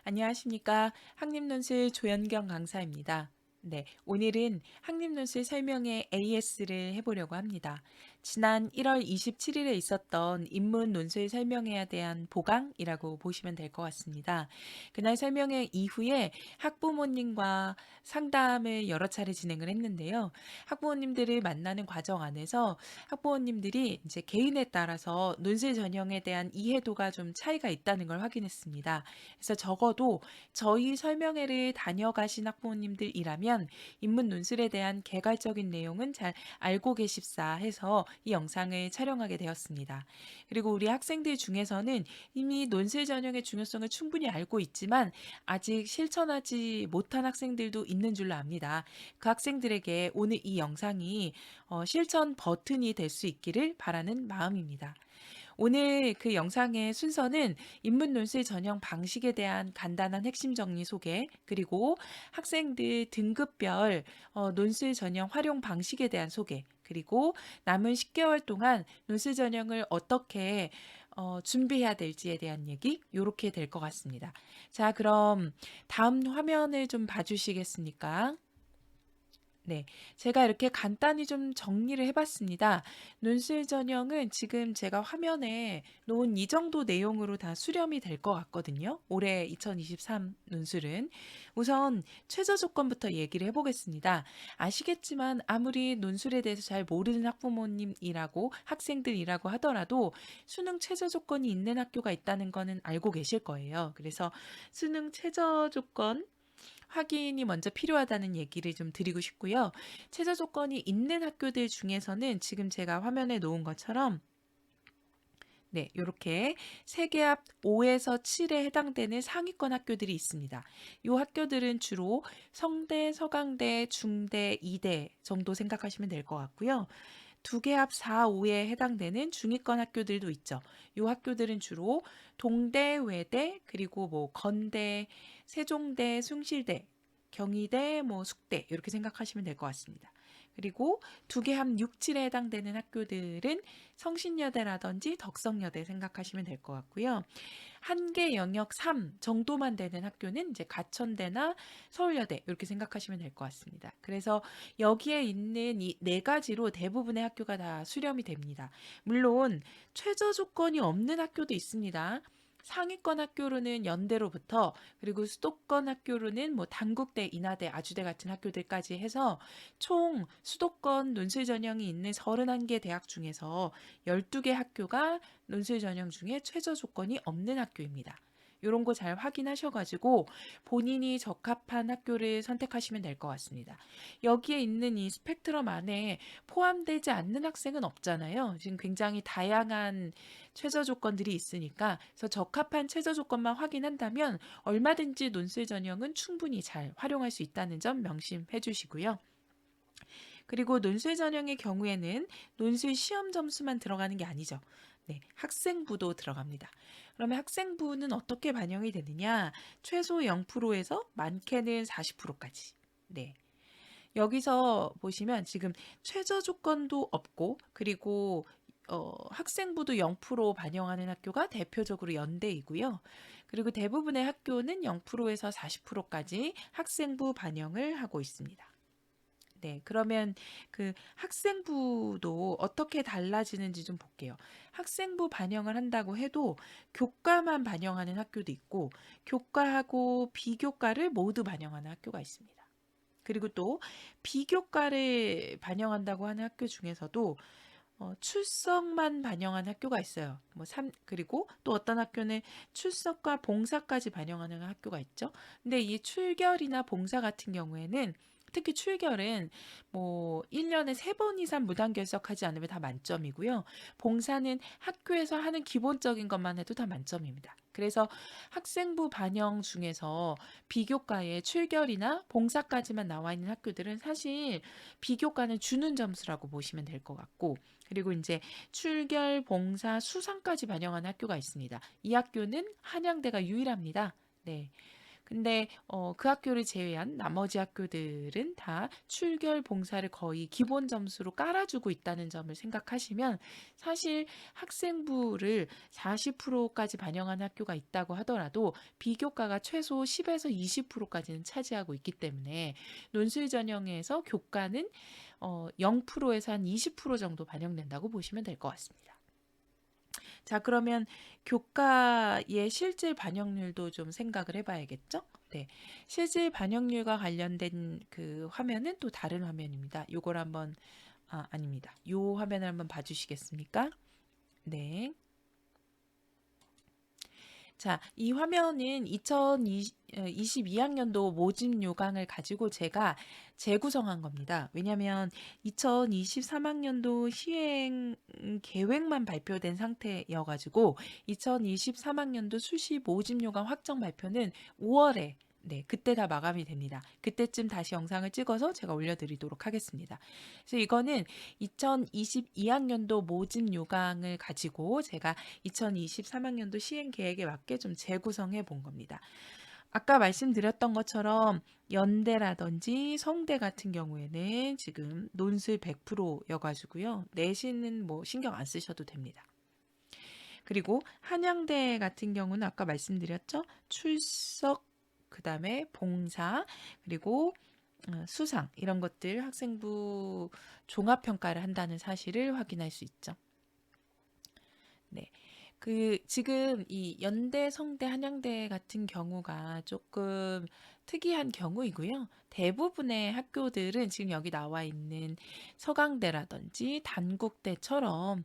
안녕하십니까. 학립논술 조연경 강사입니다. 네, 오늘은 학립논술 설명회 AS를 해보려고 합니다. 지난 1월 27일에 있었던 인문 논술 설명회에 대한 보강이라고 보시면 될 것 같습니다. 그날 설명회 이후에 학부모님과 상담을 여러 차례 진행을 했는데요. 학부모님들을 만나는 과정 안에서 학부모님들이 이제 개인에 따라서 논술 전형에 대한 이해도가 좀 차이가 있다는 걸 확인했습니다. 그래서 적어도 저희 설명회를 다녀가신 학부모님들이라면 인문 논술에 대한 개괄적인 내용은 잘 알고 계십사 해서 이 영상을 촬영하게 되었습니다. 그리고 우리 학생들 중에서는 이미 논술 전형의 중요성을 충분히 알고 있지만 아직 실천하지 못한 학생들도 있는 줄로 압니다. 그 학생들에게 오늘 이 영상이 실천 버튼이 될 수 있기를 바라는 마음입니다. 오늘 그 영상의 순서는 인문 논술 전형 방식에 대한 간단한 핵심 정리 소개, 그리고 학생들 등급별 논술 전형 활용 방식에 대한 소개, 그리고 남은 10개월 동안 논술 전형을 어떻게 준비해야 될지에 대한 얘기, 요렇게 될 것 같습니다. 자, 그럼 다음 화면을 좀 봐주시겠습니까? 네, 제가 이렇게 간단히 좀 정리를 해봤습니다. 논술 전형은 지금 제가 화면에 놓은 이 정도 내용으로 다 수렴이 될 것 같거든요. 올해 2023 논술은. 우선 최저 조건부터 얘기를 해보겠습니다. 아시겠지만 아무리 논술에 대해서 잘 모르는 학부모님이라고 학생들이라고 하더라도 수능 최저 조건이 있는 학교가 있다는 거는 알고 계실 거예요. 그래서 수능 최저 조건 확인이 먼저 필요하다는 얘기를 좀 드리고 싶고요. 최저 조건이 있는 학교들 중에서는 지금 제가 화면에 놓은 것처럼 네, 이렇게 세계합 5에서 7에 해당되는 상위권 학교들이 있습니다. 이 학교들은 주로 성대, 서강대, 중대, 이대 정도 생각하시면 될 것 같고요. 두 개 합 4, 5에 해당되는 중위권 학교들도 있죠. 이 학교들은 주로 동대, 외대, 그리고 뭐 건대, 세종대, 숭실대, 경희대, 뭐 숙대 이렇게 생각하시면 될 것 같습니다. 그리고 두 개 합 6, 7에 해당되는 학교들은 성신여대라든지 덕성여대 생각하시면 될 것 같고요. 한 개 영역 3 정도만 되는 학교는 이제 가천대나 서울여대 이렇게 생각하시면 될 것 같습니다. 그래서 여기에 있는 이 네 가지로 대부분의 학교가 다 수렴이 됩니다. 물론 최저 조건이 없는 학교도 있습니다. 상위권 학교로는 연대로부터 그리고 수도권 학교로는 뭐 단국대, 인하대, 아주대 같은 학교들까지 해서 총 수도권 논술 전형이 있는 31개 대학 중에서 12개 학교가 논술 전형 중에 최저 조건이 없는 학교입니다. 이런 거 잘 확인하셔가지고 본인이 적합한 학교를 선택하시면 될 것 같습니다. 여기에 있는 이 스펙트럼 안에 포함되지 않는 학생은 없잖아요. 지금 굉장히 다양한 최저 조건들이 있으니까 그래서 적합한 최저 조건만 확인한다면 얼마든지 논술 전형은 충분히 잘 활용할 수 있다는 점 명심해 주시고요. 그리고 논술 전형의 경우에는 논술 시험 점수만 들어가는 게 아니죠. 네, 학생부도 들어갑니다. 그러면 학생부는 어떻게 반영이 되느냐? 최소 0%에서 많게는 40%까지. 네. 여기서 보시면 지금 최저 조건도 없고 그리고 학생부도 0% 반영하는 학교가 대표적으로 연대이고요. 그리고 대부분의 학교는 0%에서 40%까지 학생부 반영을 하고 있습니다. 네, 그러면 그 학생부도 어떻게 달라지는지 좀 볼게요. 학생부 반영을 한다고 해도 교과만 반영하는 학교도 있고 교과하고 비교과를 모두 반영하는 학교가 있습니다. 그리고 또 비교과를 반영한다고 하는 학교 중에서도 출석만 반영한 학교가 있어요. 그리고 또 어떤 학교는 출석과 봉사까지 반영하는 학교가 있죠. 근데 이 출결이나 봉사 같은 경우에는 특히 출결은 뭐 1년에 3번 이상 무단결석하지 않으면 다 만점이고요. 봉사는 학교에서 하는 기본적인 것만 해도 다 만점입니다. 그래서 학생부 반영 중에서 비교과에 출결이나 봉사까지만 나와 있는 학교들은 사실 비교과는 주는 점수라고 보시면 될 것 같고 그리고 이제 출결, 봉사, 수상까지 반영하는 학교가 있습니다. 이 학교는 한양대가 유일합니다. 네. 근데 그 학교를 제외한 나머지 학교들은 다 출결 봉사를 거의 기본 점수로 깔아주고 있다는 점을 생각하시면 사실 학생부를 40%까지 반영한 학교가 있다고 하더라도 비교과가 최소 10에서 20%까지는 차지하고 있기 때문에 논술 전형에서 교과는 0%에서 한 20% 정도 반영된다고 보시면 될 것 같습니다. 자, 그러면 교과의 실질 반영률도 좀 생각을 해봐야겠죠? 네. 실질 반영률과 관련된 그 화면은 또 다른 화면입니다. 요걸 한번, 아닙니다. 요 화면을 한번 봐주시겠습니까? 네. 자, 이 화면은 2022학년도 모집 요강을 가지고 제가 재구성한 겁니다. 왜냐하면 2023학년도 시행 계획만 발표된 상태여가지고 2023학년도 수시 모집 요강 확정 발표는 5월에 그때 다 마감이 됩니다. 그때쯤 다시 영상을 찍어서 제가 올려드리도록 하겠습니다. 그래서 이거는 2022학년도 모집 요강을 가지고 제가 2023학년도 시행 계획에 맞게 좀 재구성해 본 겁니다. 아까 말씀드렸던 것처럼 연대라든지 성대 같은 경우에는 지금 논술 100%여가지고요. 내신은 뭐 신경 안 쓰셔도 됩니다. 그리고 한양대 같은 경우는 아까 말씀드렸죠. 출석, 그 다음에 봉사, 그리고 수상 이런 것들 학생부 종합평가를 한다는 사실을 확인할 수 있죠. 네. 지금 이 연대, 성대, 한양대 같은 경우가 조금 특이한 경우이고요. 대부분의 학교들은 지금 여기 나와 있는 서강대라든지 단국대처럼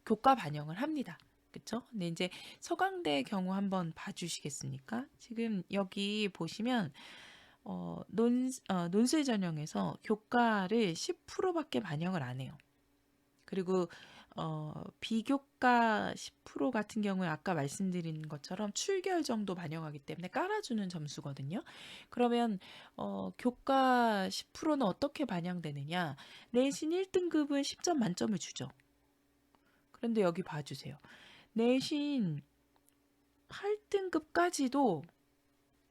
교과 반영을 합니다. 그쵸? 근데 이제 서강대 경우 한번 봐주시겠습니까? 지금 여기 보시면 논술 전형에서 교과를 10%밖에 반영을 안 해요. 그리고 비교과 10% 같은 경우에 아까 말씀드린 것처럼 출결 정도 반영하기 때문에 깔아주는 점수거든요. 그러면 교과 10%는 어떻게 반영되느냐? 내신 1등급은 10점 만점을 주죠. 그런데 여기 봐주세요. 내신 8등급까지도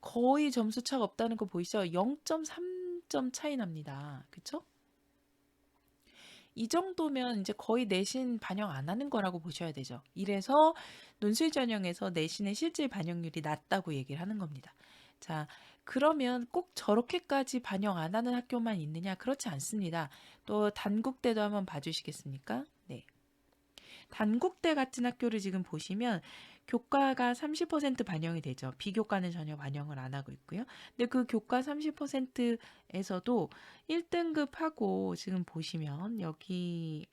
거의 점수 차가 없다는 거 보이시죠? 0.3점 차이 납니다. 그쵸? 이 정도면 이제 거의 내신 반영 안 하는 거라고 보셔야 되죠. 이래서 논술 전형에서 내신의 실질 반영률이 낮다고 얘기를 하는 겁니다. 자, 그러면 꼭 저렇게까지 반영 안 하는 학교만 있느냐? 그렇지 않습니다. 또 단국대도 한번 봐주시겠습니까? 네. 단국대 같은 학교를 지금 보시면 교과가 30% 반영이 되죠. 비교과는 전혀 반영을 안 하고 있고요. 근데 그 교과 30%에서도 1등급하고 지금 보시면 여기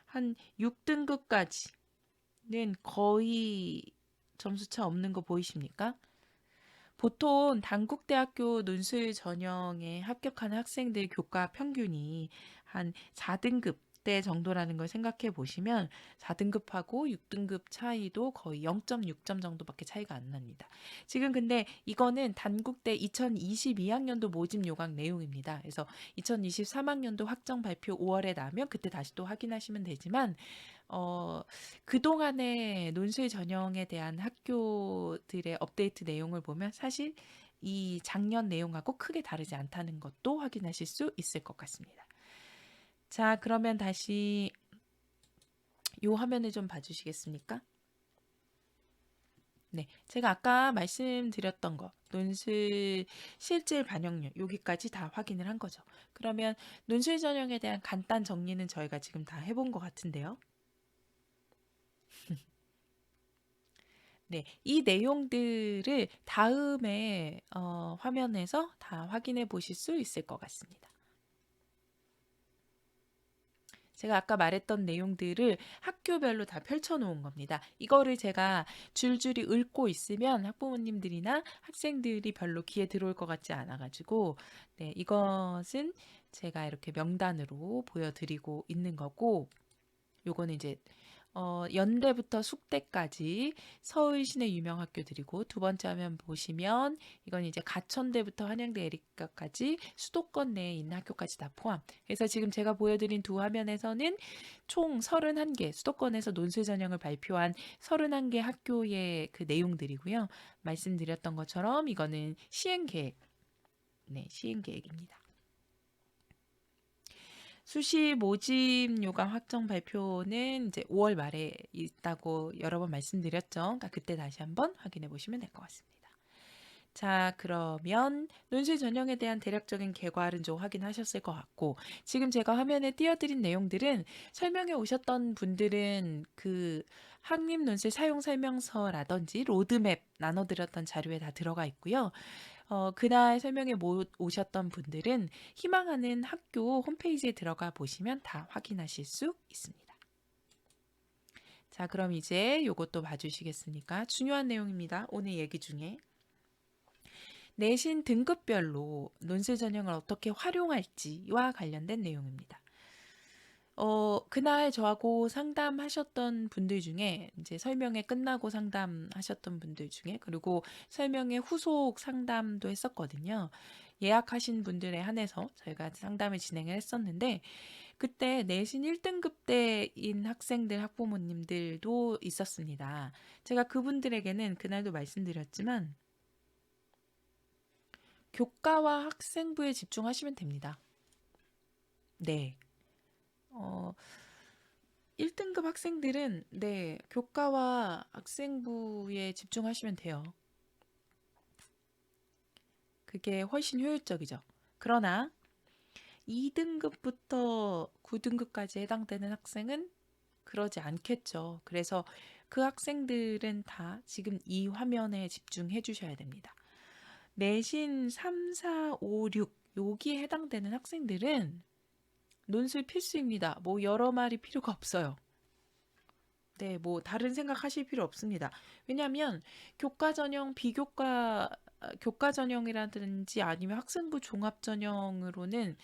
한 6등급까지는 거의 점수차 없는 거 보이십니까? 보통 단국대학교 논술 전형에 합격하는 학생들 교과 평균이 한 4등급 대 정도라는 걸 생각해 보시면 4등급하고 6등급 차이도 거의 0.6점 정도밖에 차이가 안 납니다. 지금 근데 이거는 단국대 2022학년도 모집 요강 내용입니다. 그래서 2023학년도 확정 발표 5월에 나면 그때 다시 또 확인하시면 되지만 그동안의 논술 전형에 대한 학교들의 업데이트 내용을 보면 사실 이 작년 내용하고 크게 다르지 않다는 것도 확인하실 수 있을 것 같습니다. 자, 그러면 다시 이 화면을 좀 봐주시겠습니까? 네, 제가 아까 말씀드렸던 거, 논술 실질 반영률, 여기까지 다 확인을 한 거죠. 그러면 논술 전형에 대한 간단 정리는 저희가 지금 다 해본 것 같은데요. 네, 이 내용들을 다음에 화면에서 다 확인해 보실 수 있을 것 같습니다. 제가 아까 말했던 내용들을 학교별로 다 펼쳐놓은 겁니다. 이거를 제가 줄줄이 읽고 있으면 학부모님들이나 학생들이 별로 귀에 들어올 것 같지 않아가지고, 네, 이것은 제가 이렇게 명단으로 보여드리고 있는 거고, 요거는 이제 연대부터 숙대까지 서울 시내 유명 학교들이고, 두 번째 화면 보시면 이건 이제 가천대부터 한양대 에리카까지 수도권 내에 있는 학교까지 다 포함. 그래서 지금 제가 보여드린 두 화면에서는 총 31개, 수도권에서 논술 전형을 발표한 31개 학교의 그 내용들이고요. 말씀드렸던 것처럼 이거는 시행 계획, 네, 시행 계획입니다. 수시 모집 요강 확정 발표는 이제 5월 말에 있다고 여러 번 말씀드렸죠. 그러니까 그때 다시 한번 확인해 보시면 될 것 같습니다. 자, 그러면 논술 전형에 대한 대략적인 결과는 좀 확인하셨을 것 같고, 지금 제가 화면에 띄워드린 내용들은 설명해 오셨던 분들은 그 학립 논술 사용 설명서라든지 로드맵 나눠드렸던 자료에 다 들어가 있고요. 그날 설명에 못 오셨던 분들은 희망하는 학교 홈페이지에 들어가 보시면 다 확인하실 수 있습니다. 자, 그럼 이제 요것도 봐주시겠습니까? 중요한 내용입니다. 오늘 얘기 중에. 내신 등급별로 논술 전형을 어떻게 활용할지와 관련된 내용입니다. 그날 저하고 상담하셨던 분들 중에 이제 설명회 끝나고 상담하셨던 분들 중에 그리고 설명회 후속 상담도 했었거든요. 예약하신 분들에 한해서 저희가 상담을 진행을 했었는데 그때 내신 1등급대인 학생들 학부모님들도 있었습니다. 제가 그분들에게는 그날도 말씀드렸지만 교과와 학생부에 집중하시면 됩니다. 네. 어, 1등급 학생들은 네, 교과와 학생부에 집중하시면 돼요. 그게 훨씬 효율적이죠. 그러나 2등급부터 9등급까지 해당되는 학생은 그러지 않겠죠. 그래서 그 학생들은 다 지금 이 화면에 집중해 주셔야 됩니다. 내신 3, 4, 5, 6 여기에 해당되는 학생들은 논술 필수입니다. 뭐 여러 말이 필요가 없어요. 네, 뭐 다른 생각하실 필요 없습니다. 왜냐하면 교과 전형, 비교과 교과 전형이라든지 아니면 학생부 종합 전형으로는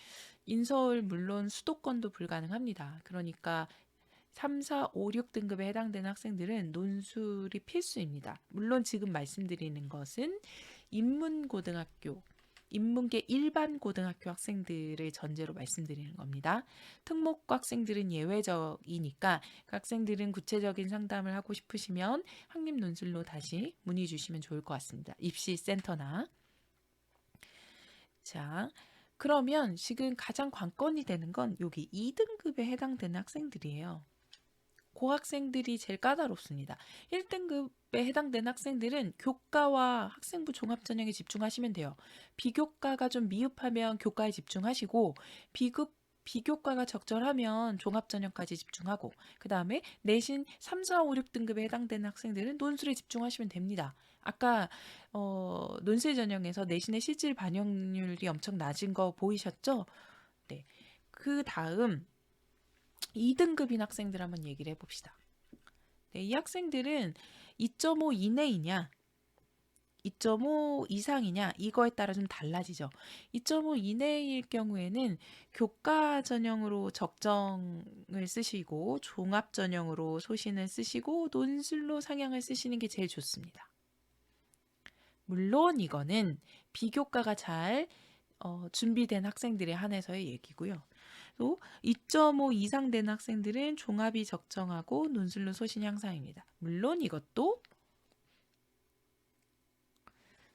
인서울 물론 수도권도 불가능합니다. 그러니까 3, 4, 5, 6등급에 해당되는 학생들은 논술이 필수입니다. 물론 지금 말씀드리는 것은 인문고등학교, 인문계 일반 고등학교 학생들을 전제로 말씀드리는 겁니다. 특목고 학생들은 예외적이니까 그 학생들은 구체적인 상담을 하고 싶으시면 학립논술로 다시 문의 주시면 좋을 것 같습니다. 입시센터나. 자, 그러면 지금 가장 관건이 되는 건 여기 2등급에 해당되는 학생들이에요. 그 학생들이 제일 까다롭습니다. 1등급에 해당되는 학생들은 교과와 학생부 종합전형에 집중하시면 돼요. 비교과가 좀 미흡하면 교과에 집중하시고 비교과가 적절하면 종합전형까지 집중하고 그 다음에 내신 3, 4, 5, 6등급에 해당되는 학생들은 논술에 집중하시면 됩니다. 아까 논술 전형에서 내신의 실질 반영률이 엄청 낮은 거 보이셨죠? 네. 그 다음 2등급인 학생들 한번 얘기를 해봅시다. 네, 이 학생들은 2.5 이내이냐, 2.5 이상이냐, 이거에 따라 좀 달라지죠. 2.5 이내일 경우에는 교과 전형으로 적정을 쓰시고, 종합 전형으로 소신을 쓰시고, 논술로 상향을 쓰시는 게 제일 좋습니다. 물론 이거는 비교과가 잘 준비된 학생들에 한해서의 얘기고요. 또 2.5 이상 되는 학생들은 종합이 적정하고 논술로 소신 향상입니다. 물론 이것도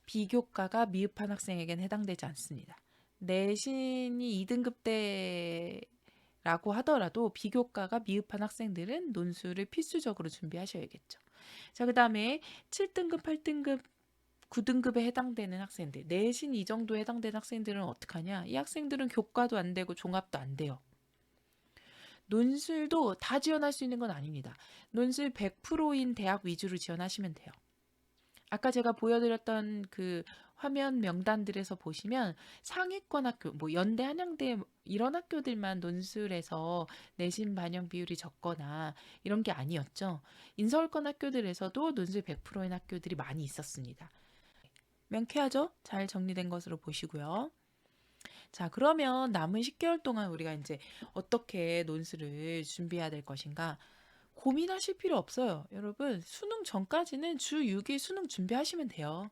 비교과가 미흡한 학생에게는 해당되지 않습니다. 내신이 2등급대라고 하더라도 비교과가 미흡한 학생들은 논술을 필수적으로 준비하셔야겠죠. 자, 그 다음에 7등급, 8등급 9등급에 해당되는 학생들, 내신 이 정도 해당되는 학생들은 어떡하냐? 이 학생들은 교과도 안 되고 종합도 안 돼요. 논술도 다 지원할 수 있는 건 아닙니다. 논술 100%인 대학 위주로 지원하시면 돼요. 아까 제가 보여드렸던 그 화면 명단들에서 보시면 상위권 학교, 뭐 연대, 한양대 이런 학교들만 논술에서 내신 반영 비율이 적거나 이런 게 아니었죠. 인서울권 학교들에서도 논술 100%인 학교들이 많이 있었습니다. 명쾌하죠? 잘 정리된 것으로 보시고요. 자, 그러면 남은 10개월 동안 우리가 이제 어떻게 논술을 준비해야 될 것인가? 고민하실 필요 없어요. 여러분, 수능 전까지는 주 6일 수능 준비하시면 돼요.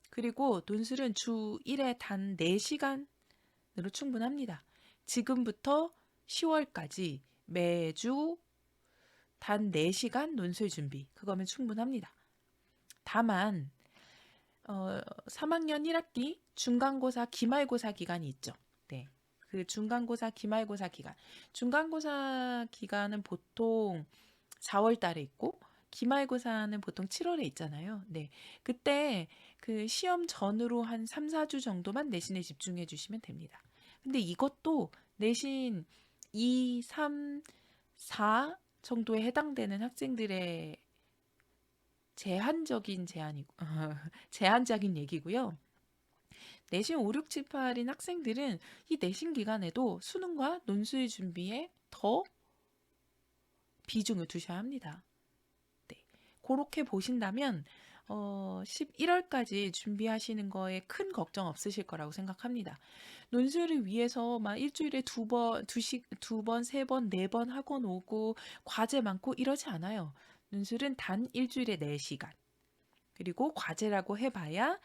그리고 논술은 주 1회 단 4시간으로 충분합니다. 지금부터 10월까지 매주 단 4시간 논술 준비. 그거면 충분합니다. 다만 3학년 1학기 중간고사 기말고사 기간이 있죠. 네. 그 중간고사 기말고사 기간. 중간고사 기간은 보통 4월 달에 있고 기말고사는 보통 7월에 있잖아요. 네. 그때 그 시험 전으로 한 3, 4주 정도만 내신에 집중해 주시면 됩니다. 근데 이것도 내신 2, 3, 4 정도에 해당되는 학생들의 제한적인 얘기고요. 내신 5, 6, 7, 8인 학생들은 이 내신 기간에도 수능과 논술 준비에 더 비중을 두셔야 합니다. 네. 그렇게 보신다면 11월까지 준비하시는 거에 큰 걱정 없으실 거라고 생각합니다. 논술을 위해서 막 일주일에 두 번, 세 번, 네 번 학원 오고 과제 많고 이러지 않아요. 논술은 단 일주일에 4시간. 그리고 과제라고 해봐야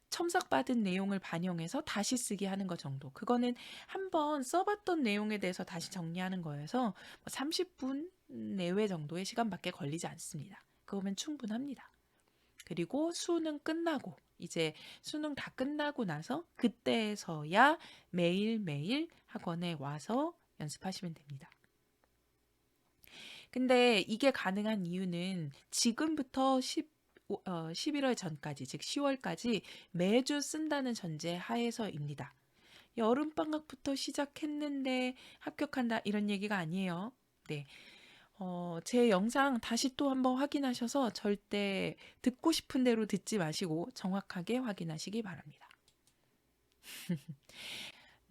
첨삭받은 내용을 반영해서 다시 쓰기 하는 것 정도. 그거는 한번 써봤던 내용에 대해서 다시 정리하는 거여서 30분 내외 정도의 시간밖에 걸리지 않습니다. 그거면 충분합니다. 그리고 수능 끝나고 이제 수능 다 끝나고 나서 그때서야 매일매일 학원에 와서 연습하시면 됩니다. 근데 이게 가능한 이유는 지금부터 11월 전까지, 즉 10월까지 매주 쓴다는 전제 하에서입니다. 여름방학부터 시작했는데 합격한다 이런 얘기가 아니에요. 네. 제 영상 다시 또 한번 확인하셔서 절대 듣고 싶은 대로 듣지 마시고 정확하게 확인하시기 바랍니다.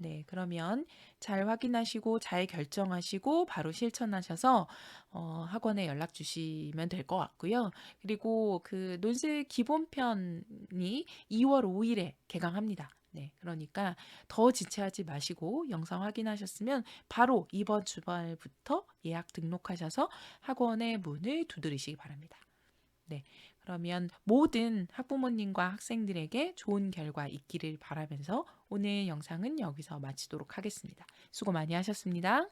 네, 그러면 잘 확인하시고 잘 결정하시고 바로 실천하셔서 학원에 연락 주시면 될 것 같고요. 그리고 그 논술 기본편이 2월 5일에 개강합니다. 네, 그러니까 더 지체하지 마시고 영상 확인하셨으면 바로 이번 주말부터 예약 등록하셔서 학원의 문을 두드리시기 바랍니다. 네, 그러면 모든 학부모님과 학생들에게 좋은 결과 있기를 바라면서 오늘 영상은 여기서 마치도록 하겠습니다. 수고 많이 하셨습니다.